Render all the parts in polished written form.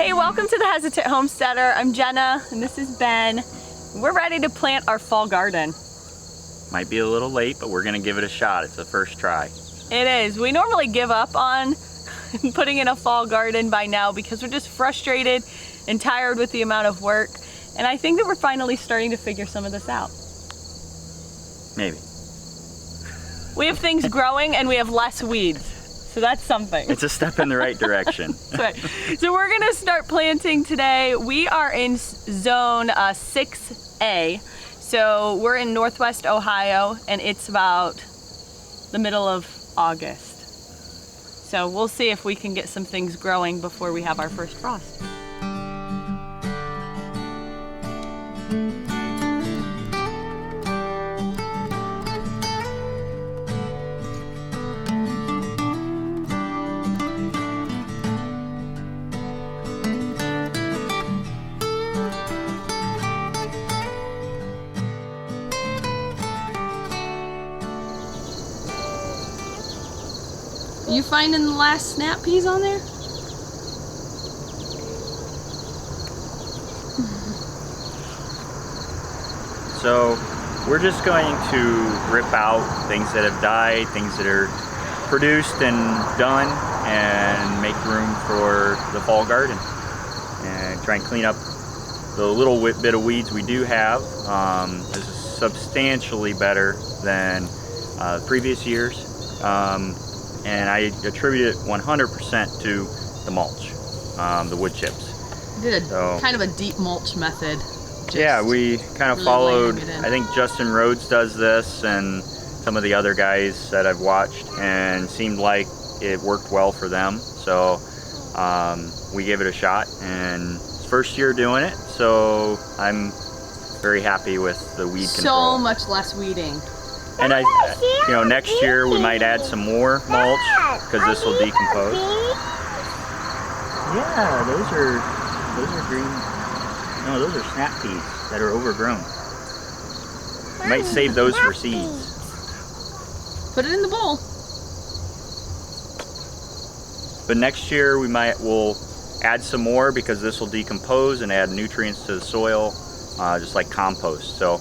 Hey, welcome to the Hesitant Homesteader. I'm Jenna and this is Ben. We're ready to plant our fall garden. Might be a little late, but we're gonna give it a shot. It's the first try. It is. We normally give up on putting in a fall garden by now because we're just frustrated and tired with the amount of work. And I think that we're finally starting to figure some of this out. Maybe. We have things growing and we have less weeds. So that's something. It's a step in the right direction. That's right. So we're gonna start planting today. We are in zone 6A. So we're in Northwest Ohio and it's about the middle of August. So we'll see if we can get some things growing before we have our first frost. You finding the last snap peas on there? So we're just going to rip out things that have died, things that are produced and done, and make room for the fall garden. And try and clean up the little bit of weeds we do have. This is substantially better than previous years. And I attribute it 100% to the mulch, the wood chips. You did kind of a deep mulch method. Yeah, we kind of really followed, I think Justin Rhodes does this and some of the other guys that I've watched, and seemed like it worked well for them. So we gave it a shot, and it's first year doing it, so I'm very happy with the weed control. So much less weeding. And next year we might add some more mulch because this will decompose. Yeah, those are green. No, those are snap peas that are overgrown. You might save those for seeds. Put it in the bowl. But next year we'll add some more because this will decompose and add nutrients to the soil, just like compost. So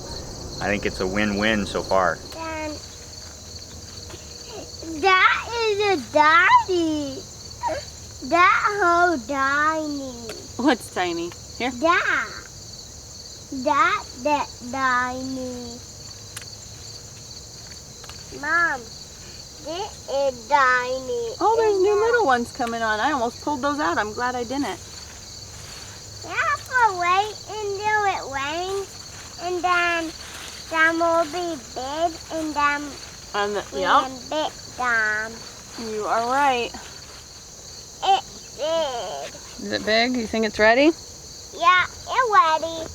I think it's a win-win so far. That is a daddy. That whole tiny. What's tiny? Here? That tiny. Mom, this is tiny. Oh, there's new little ones coming on. I almost pulled those out. I'm glad I didn't. We have to wait until it rains, and then some will be big, and then big them. You are right. It's big. Is it big? You think it's ready? Yeah, it's ready.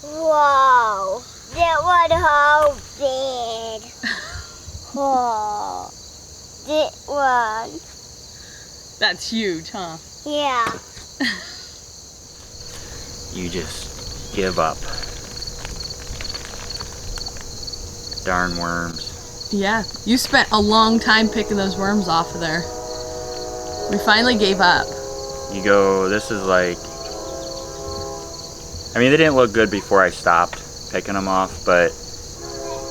Whoa, that was so big. Whoa, this one. That's huge, huh? Yeah. You just give up. Darn worms. Yeah, you spent a long time picking those worms off of there. We finally gave up. You go, this is like, I mean, they didn't look good before I stopped picking them off, but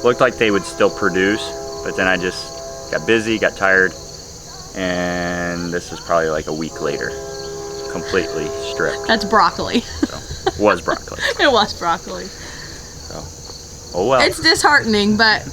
looked like they would still produce. But then I just got busy, got tired, and this is probably like a week later, completely stripped. That's broccoli. So, it was broccoli. It was broccoli. So, oh well. It's disheartening, but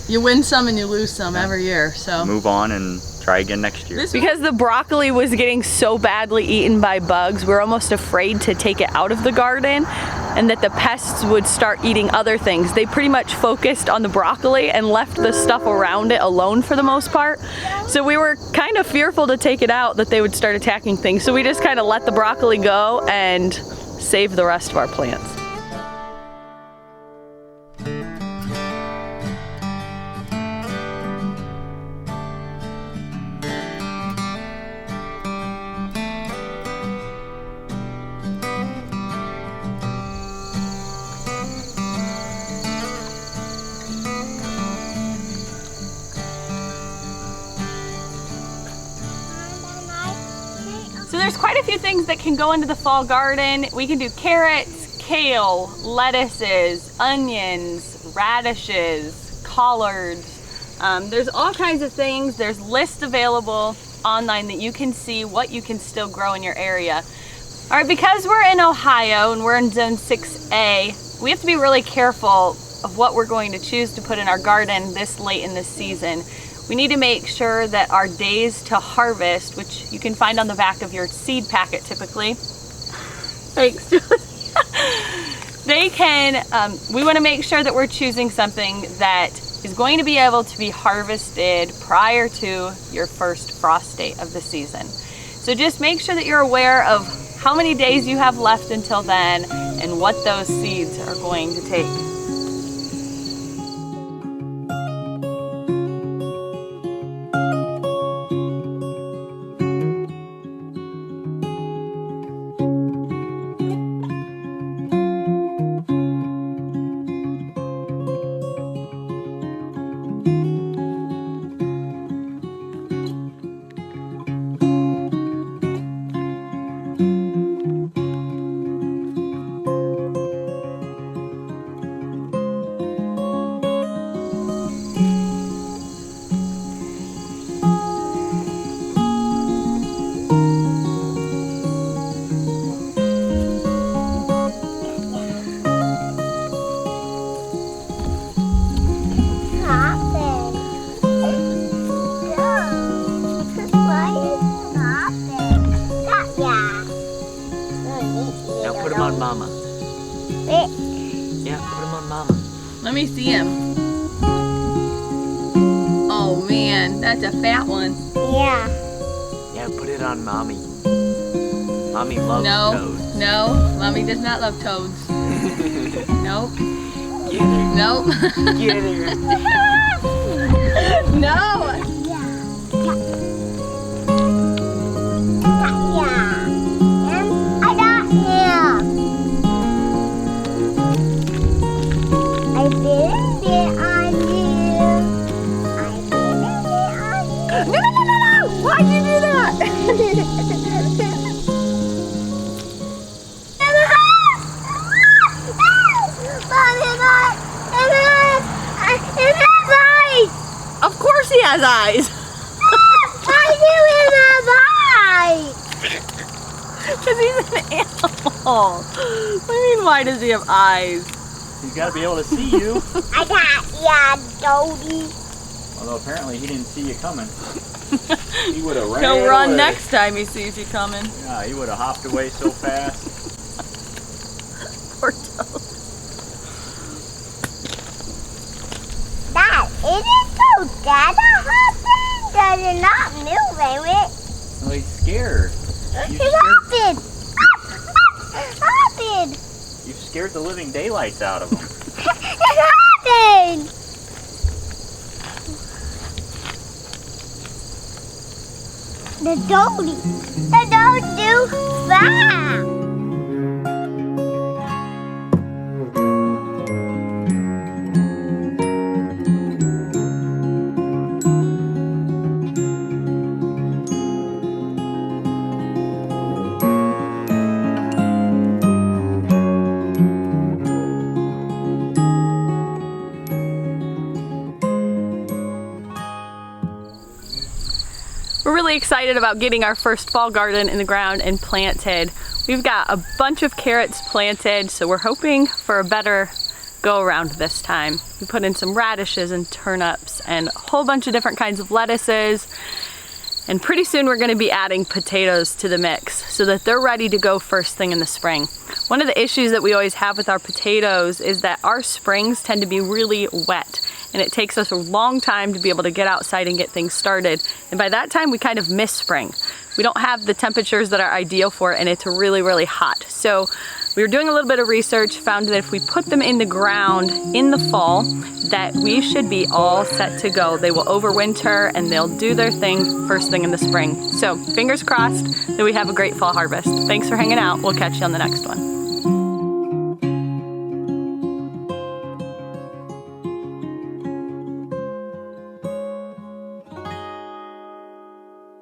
you win some and you lose some every year, so. Move on and try again next year. Because the broccoli was getting so badly eaten by bugs, we're almost afraid to take it out of the garden and that the pests would start eating other things. They pretty much focused on the broccoli and left the stuff around it alone for the most part. So we were kind of fearful to take it out that they would start attacking things. So we just kind of let the broccoli go and save the rest of our plants. So there's quite a few things that can go into the fall garden. We can do carrots, kale, lettuces, onions, radishes, collards. There's all kinds of things. There's lists available online that you can see what you can still grow in your area. All right, because we're in Ohio and we're in Zone 6A, we have to be really careful of what we're going to choose to put in our garden this late in the season. We need to make sure that our days to harvest, which you can find on the back of your seed packet typically. Thanks, Julie. We want to make sure that we're choosing something that is going to be able to be harvested prior to your first frost date of the season. So just make sure that you're aware of how many days you have left until then and what those seeds are going to take. On Mama. Yeah, put him on Mama. Let me see him. Oh man, that's a fat one. Yeah. Yeah, put it on Mommy. Mommy loves toads. No, Mommy does not love toads. Nope. Get her. Nope. Get her. No. Why'd you do that? It has eyes! Of course he has eyes. Why do it have eyes? Because he's an animal. What do you mean, why does he have eyes? He's got to be able to see you. I got Dodie. Although apparently he didn't see you coming. He would have ran He'll run away. next time he sees you coming. Yeah, he would have hopped away so fast. Poor Toad. Dad, isn't Dada hopping? Does it not move, ain't it? Well, he's scared. He's hopping! Hopping! You've scared the living daylights out of him. It's hopping! The Dodie too fast! We're really excited about getting our first fall garden in the ground and planted. We've got a bunch of carrots planted, so we're hoping for a better go around this time. We put in some radishes and turnips and a whole bunch of different kinds of lettuces. And pretty soon we're gonna be adding potatoes to the mix so that they're ready to go first thing in the spring. One of the issues that we always have with our potatoes is that our springs tend to be really wet, and it takes us a long time to be able to get outside and get things started. And by that time, we kind of miss spring. We don't have the temperatures that are ideal for it, and it's really, really hot. So we were doing a little bit of research, found that if we put them in the ground in the fall, that we should be all set to go. They will overwinter and they'll do their thing first thing in the spring. So fingers crossed that we have a great fall harvest. Thanks for hanging out. We'll catch you on the next one.